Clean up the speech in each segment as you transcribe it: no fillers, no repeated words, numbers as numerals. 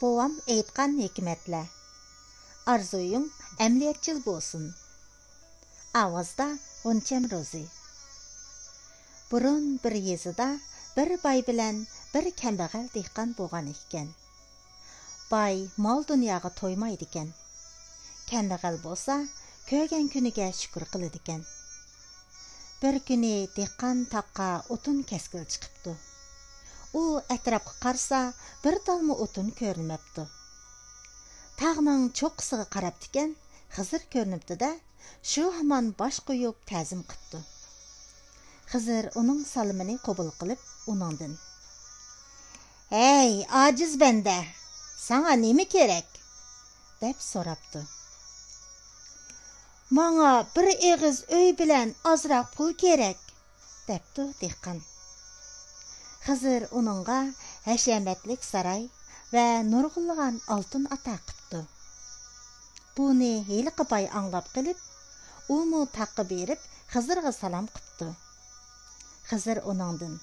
bovam aytqan hikmetler. Arzuyun emniyetçil bolsun. Avazda Gonçam Rozi. Burun bir yezida bir bay bilen bir kambag'al dehqon bo'lgan ekan. Bay mol dunyoga to'ymaydi ekan. Kambag'al bo'lsa, ko'rgan kuniga shukr qiladi ekan. Bir kuni dehqon taqqa o'tin keskil chiqibdi. U atrofga qarasa, bir dalma o'tin ko'rinmabdi. Tağning cho'qqisiga qarabdi ekan, Xizr ko'rinibdi-da, shu hamon bosh qo'yib ta'zim qilibdi. Xizr uning salomini qabul qilib, uningdan: "Ey, ojiz banda, sana nima kerak?" deb so'rabdi. "Menga bir eg'iz uy bilan ozroq pul kerak", debdi dehqon. Xizr uningga hashamatlik saroy va nurg'unlagan oltin ato qilibdi. Buni heliqi boy anglab qilib, umu taqqa berib Xizrga salom qilibdi. Xizr uningdan: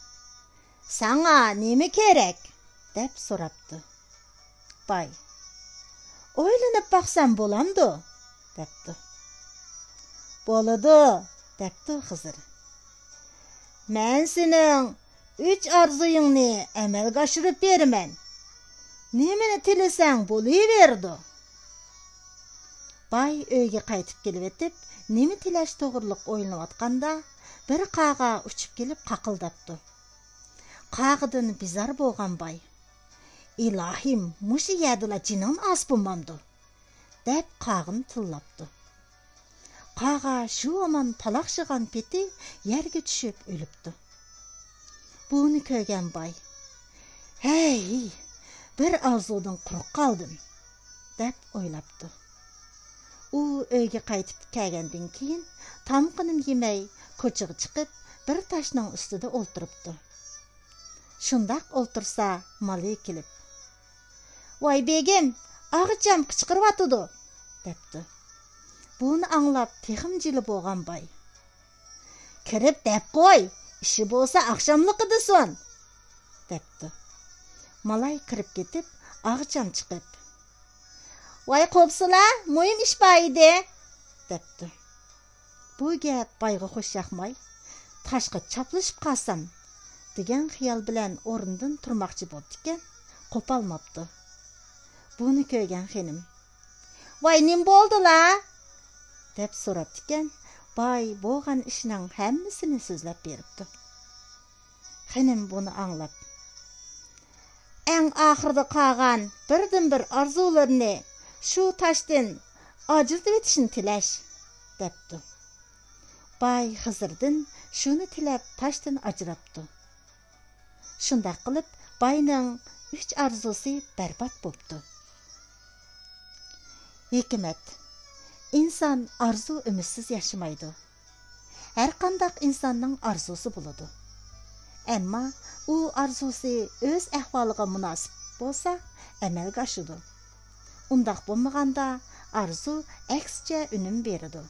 "Sana nima kerak?" deb so'rabdi. Boy: "O'ylanib baqsam bo'lamdi", debdi. "Bo'ladi", debdi Xizr. "Men sening 3 arzuyingni amalga oshirib beraman. Nimani tilasang bo'laverdi." Boy uyga qaytib kelib etib, nima tilash to'g'riliq o'ylanayotganda, bir qağa uchib kelib qaqildabdi. Qağıdan bizar bo'lgan boy: "Ilohim, mushi yadila jinon asbumamdi", deb qağını tillabdi. Qağa shu aman talaqshigan peti yerga tushib o'libdi. Buni ko'rgan boy: "Hey, bir arzudan quruq qoldim", deb o'ylabdi. U uyga qaytib kelgandan keyin tamqini yemay ko'chaga chiqib, bir tashning ustida o'ltiribdi. Shundoq o'ltirsa, mali kelib: "Voy begim, og'icham qichqiryotdi", debdi. Buni anglab texim jili bo'lgan boy: "Kirib deb qo'y, ishi bo'lsa oqshomliqi desin", debdi. Malay kirib ketib, og'icham chiqib: "Voy qo'psila, muhim ish bor edi", debdi. Bu gap boyga xush yoqmay, "Tashqa chaplashib qolsam" degan xiyol bilan o'rnidan turmoqchi bo'ldi ekan, qo'polmabdi. Buni ko'rgan xonim: "Voy nim bo'ldi-la?" deb so'rabdi ekan, boy bo'lgan ishning hammasini so'zlab beribdi. Xonim buni anglab: "Eng oxirida qolgan birdan-bir orzularni shu toshdan ajratib etishni tilash", debdi. Boy Xizrdan shuni tilab toshdan ajratdi. Shunday qilib, boyning 3 arzusi barbod bo'ldi. Hikmat: inson arzu umidsiz yashamaydi. Har qanday insonning arzusi bo'ladi. Ammo u arzusi o'z ahvoliga munosib bo'lsa, amalga oshadi. Undaq bo'lmaganda arzu aksicha unum beradi.